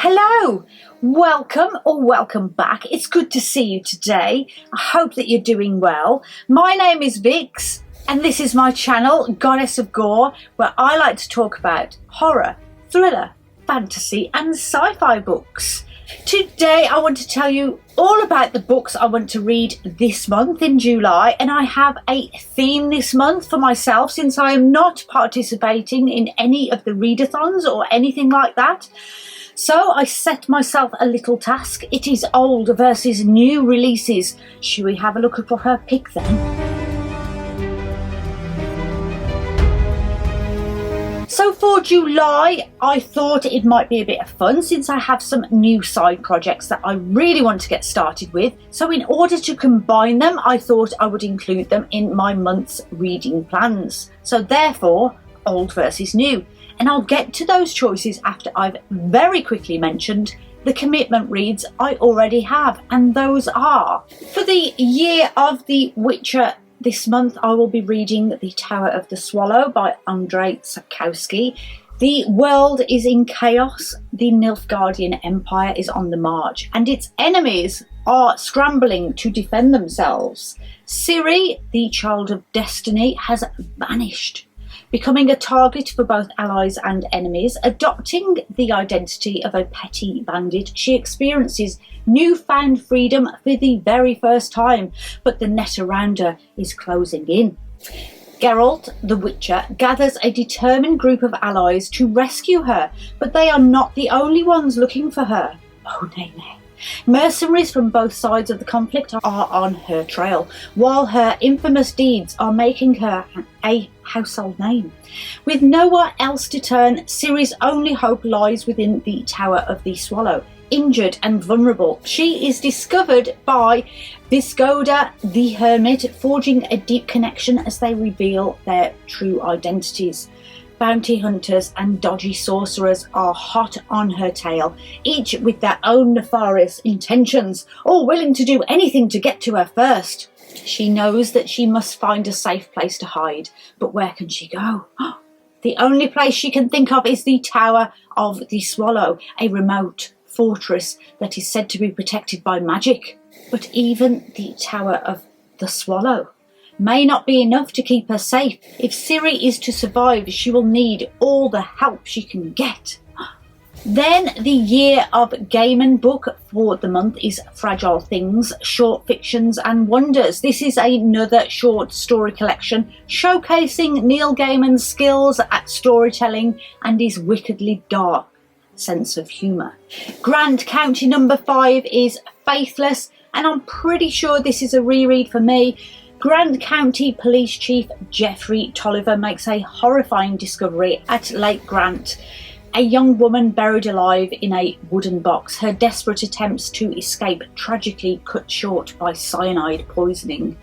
Hello, welcome or welcome back. It's good to see you today. I hope that you're doing well. My name is Vix and this is my channel, Goddess of Gore, where I like to talk about horror, thriller, fantasy and sci-fi books. Today I want to tell you all about the books I want to read this month in July, and I have a theme this month for myself since I am not participating in any of the readathons or anything like that. So I set myself a little task. It is old versus new releases. Should we have a look at what I picked then? So for July, I thought it might be a bit of fun since I have some new side projects that I really want to get started with. So in order to combine them, I thought I would include them in my month's reading plans. So therefore, old versus new. And I'll get to those choices after I've very quickly mentioned the commitment reads I already have. And those are, for the year of The Witcher, this month I will be reading The Tower of the Swallow by Andrzej Sapkowski. The world is in chaos, the Nilfgaardian Empire is on the march, and its enemies are scrambling to defend themselves. Ciri, the child of destiny, has vanished, becoming a target for both allies and enemies. Adopting the identity of a petty bandit, she experiences newfound freedom for the very first time, but the net around her is closing in. Geralt, the Witcher, gathers a determined group of allies to rescue her, but they are not the only ones looking for her. Oh, nay, nay. Mercenaries from both sides of the conflict are on her trail, while her infamous deeds are making her a household name. With nowhere else to turn, Ciri's only hope lies within the Tower of the Swallow. Injured and vulnerable, she is discovered by Visgoda the Hermit, forging a deep connection as they reveal their true identities. Bounty hunters and dodgy sorcerers are hot on her tail, each with their own nefarious intentions, all willing to do anything to get to her first. She knows that she must find a safe place to hide, but where can she go? The only place she can think of is the Tower of the Swallow, a remote fortress that is said to be protected by magic. But even the Tower of the Swallow may not be enough to keep her safe. If Ciri is to survive, she will need all the help she can get. Then the Year of Gaiman book for the month is Fragile Things, Short Fictions and Wonders. This is another short story collection showcasing Neil Gaiman's skills at storytelling and his wickedly dark sense of humour. Grant County number 5 is Faithless, and I'm pretty sure this is a reread for me. Grant County Police Chief Jeffrey Tolliver makes a horrifying discovery at Lake Grant. A young woman buried alive in a wooden box, her desperate attempts to escape tragically cut short by cyanide poisoning.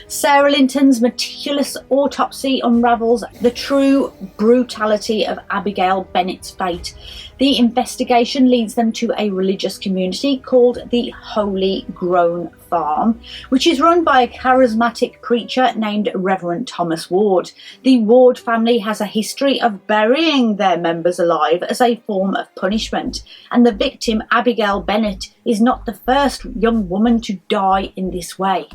Sarah Linton's meticulous autopsy unravels the true brutality of Abigail Bennett's fate. The investigation leads them to a religious community called the Holy Grown Farm, which is run by a charismatic preacher named Reverend Thomas Ward. The Ward family has a history of burying their members alive as a form of punishment, and the victim, Abigail Bennett, is not the first young woman to die in this way.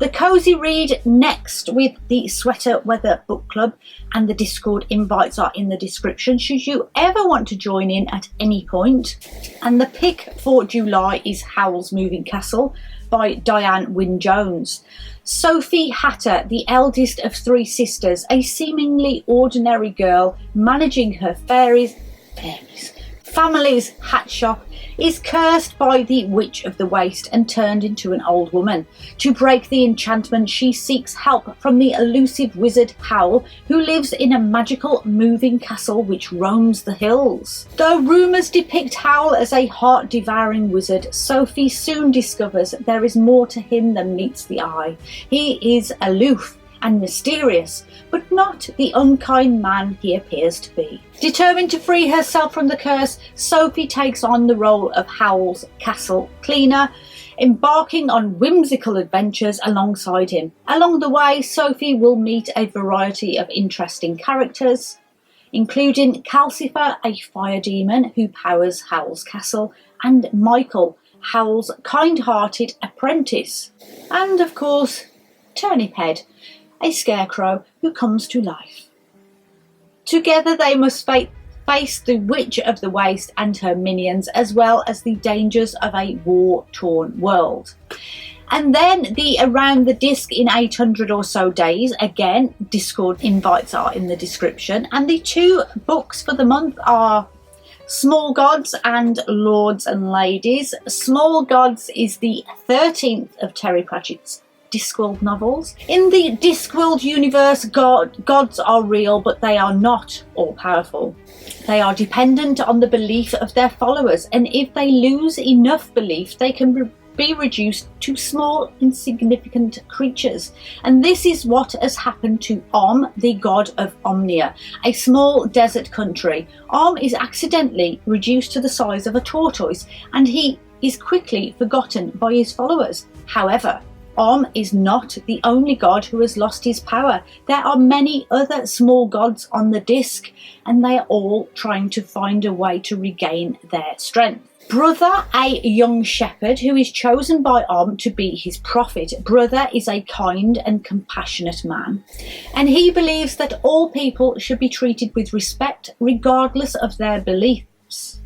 The cozy read next with the Sweater Weather Book Club, and the Discord invites are in the description should you ever want to join in at any point. And the pick for July is Howl's Moving Castle by Diane Wynne Jones. Sophie Hatter, the eldest of 3 sisters, a seemingly ordinary girl managing her family's hat shop, is cursed by the Witch of the Waste and turned into an old woman. To break the enchantment, she seeks help from the elusive wizard Howl, who lives in a magical moving castle which roams the hills. Though rumours depict Howl as a heart-devouring wizard, Sophie soon discovers there is more to him than meets the eye. He is aloof and mysterious, but not the unkind man he appears to be. Determined to free herself from the curse, Sophie takes on the role of Howl's castle cleaner, embarking on whimsical adventures alongside him. Along the way, Sophie will meet a variety of interesting characters, including Calcifer, a fire demon who powers Howl's castle, and Michael, Howl's kind-hearted apprentice. And of course, Turnip Head, a scarecrow who comes to life. Together they must face the Witch of the Waste and her minions, as well as the dangers of a war-torn world. And then the Around the Disc in 800 or so days. Again, Discord invites are in the description. And the 2 books for the month are Small Gods and Lords and Ladies. Small Gods is the 13th of Terry Pratchett's Discworld novels. In the Discworld universe, gods are real, but they are not all-powerful. They are dependent on the belief of their followers, and if they lose enough belief, they can be reduced to small, insignificant creatures. And this is what has happened to Om, the god of Omnia, a small desert country. Om is accidentally reduced to the size of a tortoise, and he is quickly forgotten by his followers. However, Om is not the only god who has lost his power. There are many other small gods on the disc, and they are all trying to find a way to regain their strength. Brother, a young shepherd who is chosen by Om to be his prophet. Brother is a kind and compassionate man, and he believes that all people should be treated with respect regardless of their beliefs.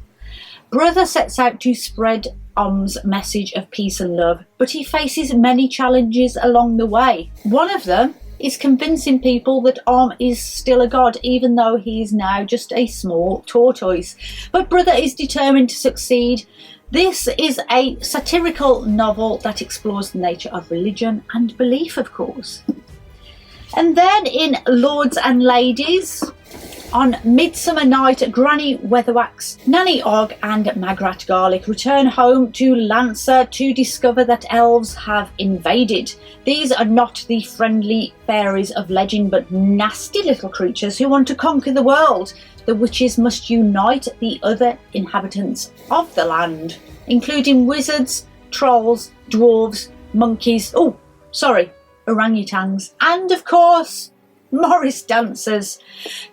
Brother sets out to spread Om's message of peace and love, but he faces many challenges along the way. One of them is convincing people that Om is still a god, even though he is now just a small tortoise. But Brother is determined to succeed. This is a satirical novel that explores the nature of religion and belief, of course. And then in Lords and Ladies, on Midsummer Night, Granny Weatherwax, Nanny Og and Magrat Garlic return home to Lancer to discover that elves have invaded. These are not the friendly fairies of legend, but nasty little creatures who want to conquer the world. The witches must unite the other inhabitants of the land, including wizards, trolls, dwarves, monkeys, orangutans, and of course, Morris dancers,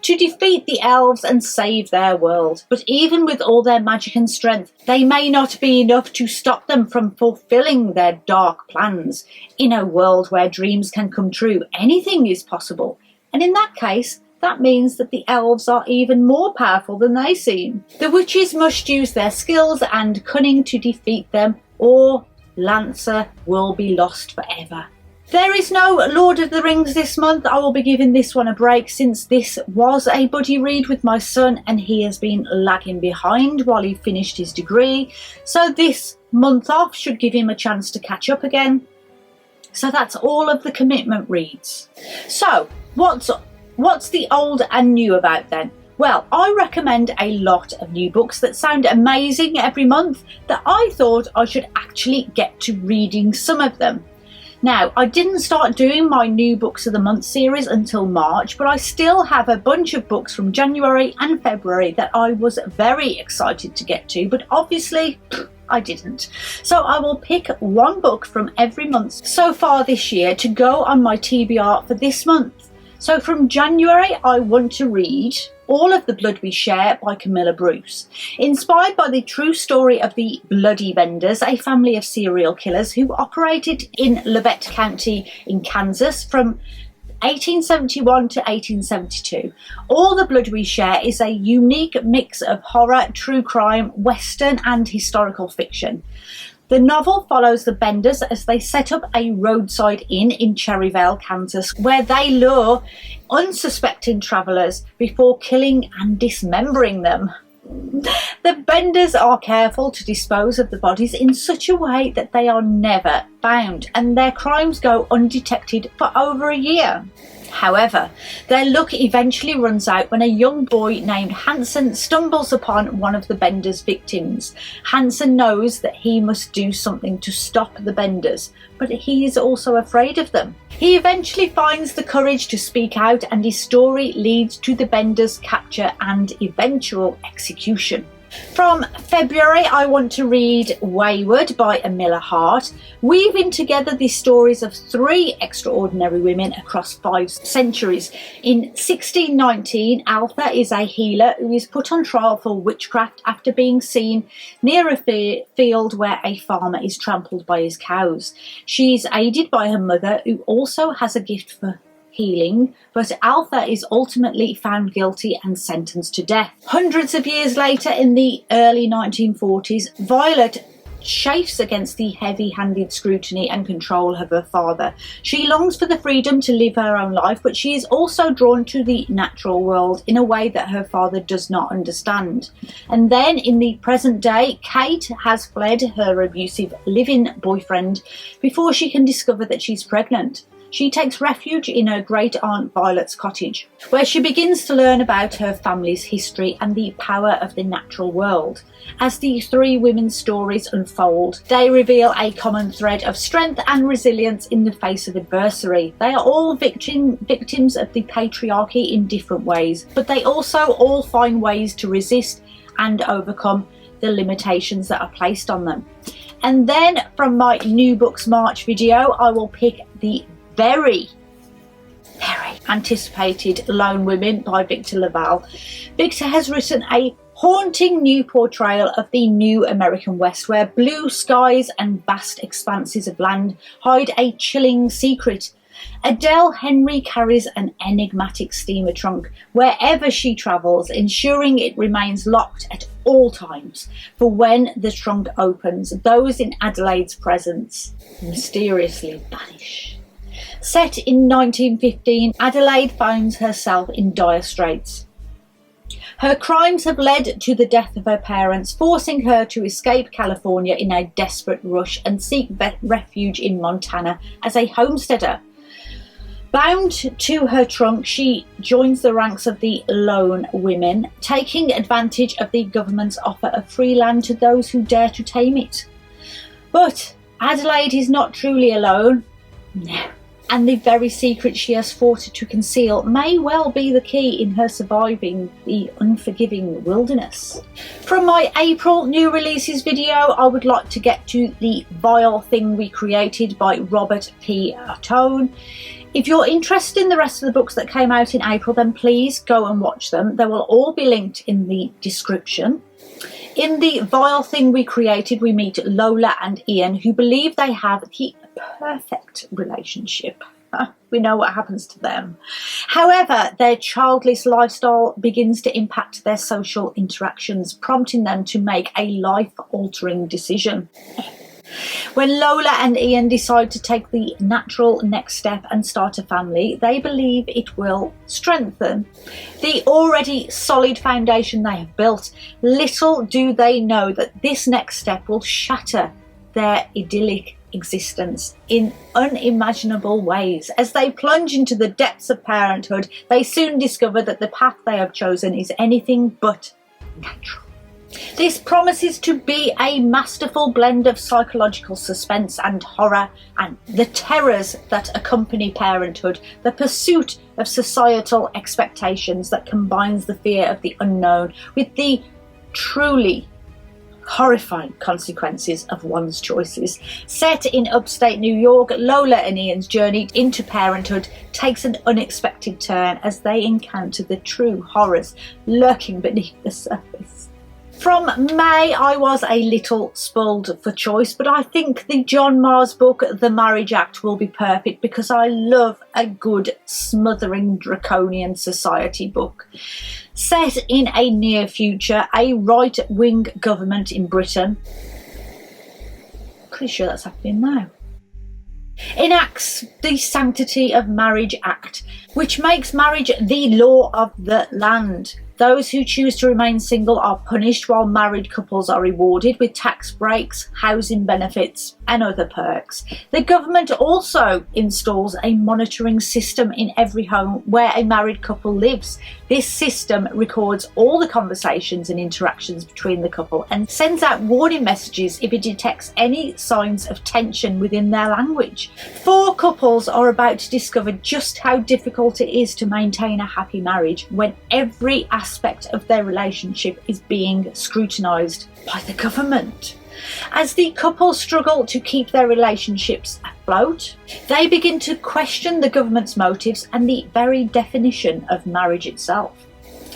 to defeat the elves and save their world. But even with all their magic and strength, they may not be enough to stop them from fulfilling their dark plans. In a world where dreams can come true, anything is possible. And in that case, that means that the elves are even more powerful than they seem. The witches must use their skills and cunning to defeat them, or Lancer will be lost forever. There is no Lord of the Rings this month. I will be giving this one a break since this was a buddy read with my son and he has been lagging behind while he finished his degree. So this month off should give him a chance to catch up again. So that's all of the commitment reads. So what's the old and new about then? Well, I recommend a lot of new books that sound amazing every month that I thought I should actually get to reading some of them. Now, I didn't start doing my new books of the month series until March, but I still have a bunch of books from January and February that I was very excited to get to, but obviously I didn't. So I will pick one book from every month so far this year to go on my TBR for this month. So from January, I want to read All of the Blood We Share by Camilla Bruce. Inspired by the true story of the Bloody Vendors, a family of serial killers who operated in Labette County in Kansas from 1871 to 1872. All the Blood We Share is a unique mix of horror, true crime, western and historical fiction. The novel follows the Benders as they set up a roadside inn in Cherryvale, Kansas, where they lure unsuspecting travellers before killing and dismembering them. The Benders are careful to dispose of the bodies in such a way that they are never found, and their crimes go undetected for over a year. However, their luck eventually runs out when a young boy named Hansen stumbles upon one of the Benders' victims. Hansen knows that he must do something to stop the Benders, but he is also afraid of them. He eventually finds the courage to speak out, and his story leads to the Benders' capture and eventual execution. From February, I want to read Wayward by Emilia Hart, weaving together the stories of 3 extraordinary women across 5 centuries. In 1619, Altha is a healer who is put on trial for witchcraft after being seen near a field where a farmer is trampled by his cows. She is aided by her mother, who also has a gift for healing, but Altha is ultimately found guilty and sentenced to death. Hundreds of years later, in the early 1940s, Violet chafes against the heavy-handed scrutiny and control of her father. She longs for the freedom to live her own life, but she is also drawn to the natural world in a way that her father does not understand. And then, in the present day, Kate has fled her abusive live-in boyfriend before she can discover that she's pregnant. She takes refuge in her great-aunt Violet's cottage, where she begins to learn about her family's history and the power of the natural world. As the 3 women's stories unfold, they reveal a common thread of strength and resilience in the face of adversity. They are all victims of the patriarchy in different ways, but they also all find ways to resist and overcome the limitations that are placed on them. And then, from my New Books March video, I will pick the very anticipated Lone Women by Victor LaValle. Victor has written a haunting new portrayal of the new American West, where blue skies and vast expanses of land hide a chilling secret. Adele Henry carries an enigmatic steamer trunk wherever she travels, ensuring it remains locked at all times, for when the trunk opens, those in Adelaide's presence mysteriously vanish. Set in 1915, Adelaide finds herself in dire straits. Her crimes have led to the death of her parents, forcing her to escape California in a desperate rush and seek refuge in Montana as a homesteader. Bound to her trunk, she joins the ranks of the Lone Women, taking advantage of the government's offer of free land to those who dare to tame it. But Adelaide is not truly alone. No. And the very secret she has fought to conceal may well be the key in her surviving the unforgiving wilderness. From my April new releases video, I would like to get to The Vile Thing We Created by Robert P. Atone. If you're interested in the rest of the books that came out in April, then please go and watch them. They will all be linked in the description. In The Vile Thing We Created, we meet Lola and Ian, who believe they have the perfect relationship. We know what happens to them. However, their childless lifestyle begins to impact their social interactions, prompting them to make a life-altering decision. When Lola and Ian decide to take the natural next step and start a family, they believe it will strengthen the already solid foundation they have built. Little do they know that this next step will shatter their idyllic existence in unimaginable ways. As they plunge into the depths of parenthood, they soon discover that the path they have chosen is anything but natural. This promises to be a masterful blend of psychological suspense and horror, and the terrors that accompany parenthood, the pursuit of societal expectations that combines the fear of the unknown with the truly horrifying consequences of one's choices. Set in upstate New York, Lola and Ian's journey into parenthood takes an unexpected turn as they encounter the true horrors lurking beneath the surface. From May, I was a little spoiled for choice, but I think the John Marrs book, The Marriage Act, will be perfect because I love a good smothering draconian society book. Set in a near future, a right-wing government in Britain, pretty sure that's happening now, enacts the Sanctity of Marriage Act, which makes marriage the law of the land. Those who choose to remain single are punished, while married couples are rewarded with tax breaks, housing benefits and other perks. The government also installs a monitoring system in every home where a married couple lives. This system records all the conversations and interactions between the couple and sends out warning messages if it detects any signs of tension within their language. 4 couples are about to discover just how difficult it is to maintain a happy marriage when every aspect aspect of their relationship is being scrutinised by the government. As the couple struggle to keep their relationships afloat, they begin to question the government's motives and the very definition of marriage itself.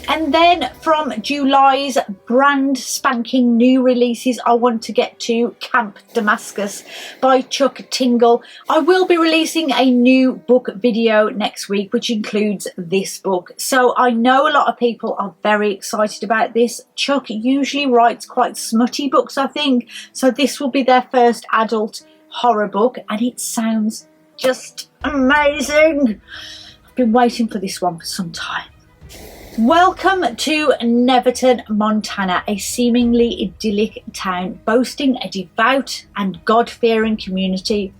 And then from July's brand spanking new releases, I want to get to Camp Damascus by Chuck Tingle. I will be releasing a new book video next week, which includes this book. So I know a lot of people are very excited about this. Chuck usually writes quite smutty books, I think. So this will be their first adult horror book, and it sounds just amazing. I've been waiting for this one for some time. Welcome to Neverton, Montana, a seemingly idyllic town boasting a devout and God-fearing community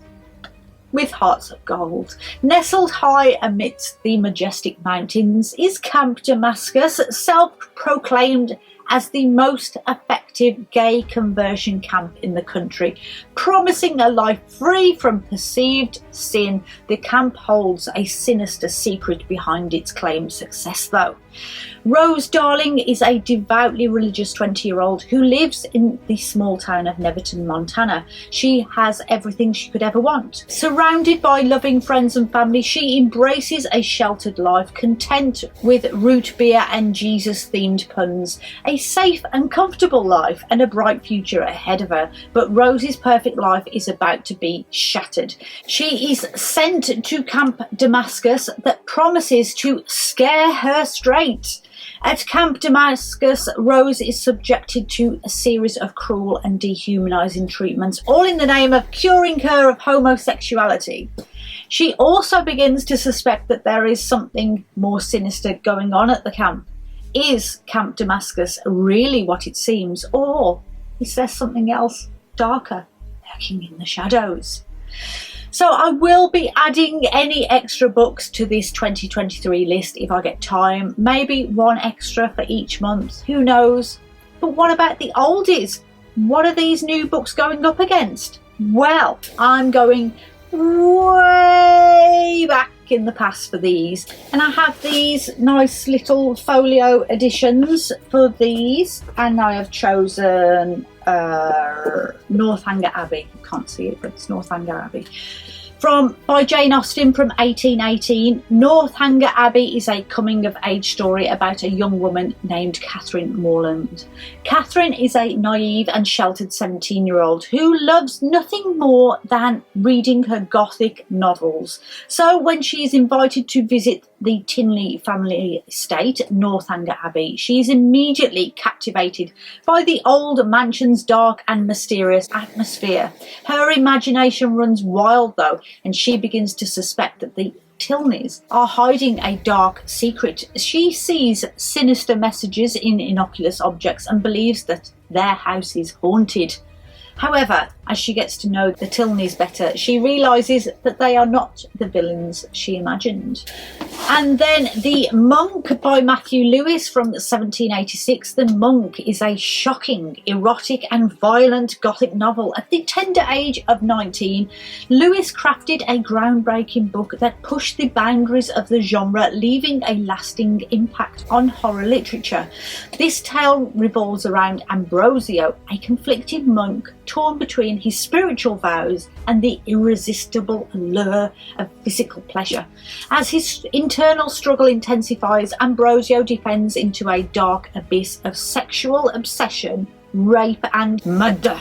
with hearts of gold. Nestled high amidst the majestic mountains is Camp Damascus, self-proclaimed as the most effective gay conversion camp in the country. Promising a life free from perceived sin, the camp holds a sinister secret behind its claimed success though. Rose Darling is a devoutly religious 20-year-old who lives in the small town of Neverton, Montana. She has everything she could ever want. Surrounded by loving friends and family, she embraces a sheltered life, content with root beer and Jesus-themed puns, a safe and comfortable life and a bright future ahead of her. But Rose's perfect life is about to be shattered. She is sent to Camp Damascus that promises to scare her straight. At Camp Damascus, Rose is subjected to a series of cruel and dehumanising treatments, all in the name of curing her of homosexuality. She also begins to suspect that there is something more sinister going on at the camp. Is Camp Damascus really what it seems, or is there something else darker lurking in the shadows? So I will be adding any extra books to this 2023 list if I get time. Maybe one extra for each month, who knows? But what about the oldies? What are these new books going up against? Well, I'm going way back in the past for these, and I have these nice little folio editions for these, and I have chosen Northanger Abbey. You can't see it, but it's Northanger Abbey. By Jane Austen from 1818. Northanger Abbey is a coming-of-age story about a young woman named Catherine Morland. Catherine is a naive and sheltered 17-year-old who loves nothing more than reading her gothic novels. So when she is invited to visit the Tinley family estate, Northanger Abbey, she is immediately captivated by the old mansion's dark and mysterious atmosphere. Her imagination runs wild though, and she begins to suspect that the Tilneys are hiding a dark secret. She sees sinister messages in innocuous objects and believes that their house is haunted. However, as she gets to know the Tilneys better, she realises that they are not the villains she imagined. And then The Monk by Matthew Lewis from 1786. The Monk is a shocking, erotic and violent gothic novel. At the tender age of 19, Lewis crafted a groundbreaking book that pushed the boundaries of the genre, leaving a lasting impact on horror literature. This tale revolves around Ambrosio, a conflicted monk torn between his spiritual vows and the irresistible allure of physical pleasure. As his internal struggle intensifies, Ambrosio descends into a dark abyss of sexual obsession, rape and murder.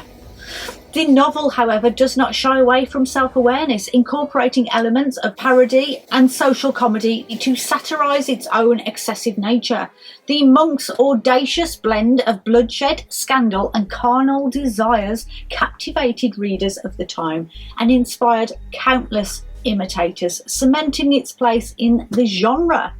The novel, however, does not shy away from self-awareness, incorporating elements of parody and social comedy to satirise its own excessive nature. The monk's audacious blend of bloodshed, scandal and carnal desires captivated readers of the time and inspired countless imitators, cementing its place in the genre.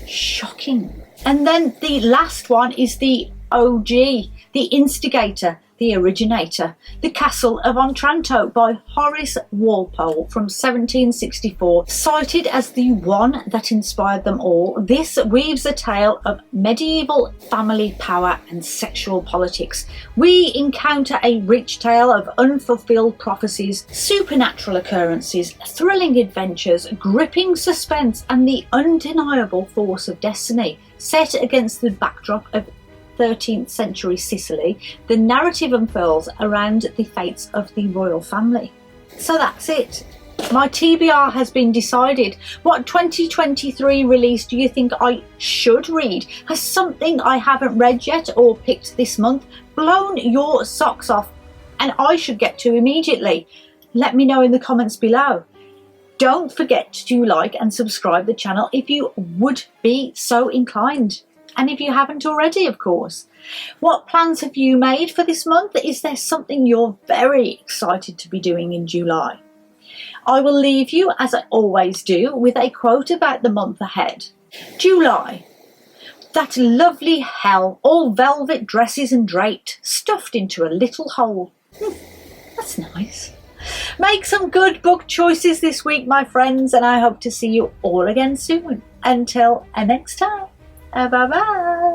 Shocking. And then the last one is the OG, The Instigator the originator, The Castle of Otranto by Horace Walpole from 1764. Cited as the one that inspired them all, this weaves a tale of medieval family power and sexual politics. We encounter a rich tale of unfulfilled prophecies, supernatural occurrences, thrilling adventures, gripping suspense, and the undeniable force of destiny. Set against the backdrop of 13th century Sicily, the narrative unfurls around the fates of the royal family. So that's it. My TBR has been decided. What 2023 release do you think I should read? Has something I haven't read yet or picked this month blown your socks off and I should get to immediately? Let me know in the comments below. Don't forget to like and subscribe the channel if you would be so inclined. And if you haven't already, of course. What plans have you made for this month? Is there something you're very excited to be doing in July? I will leave you, as I always do, with a quote about the month ahead. July. That lovely hell, all velvet dresses and draped, stuffed into a little hole. That's nice. Make some good book choices this week, my friends, and I hope to see you all again soon. Until next time. Bye bye.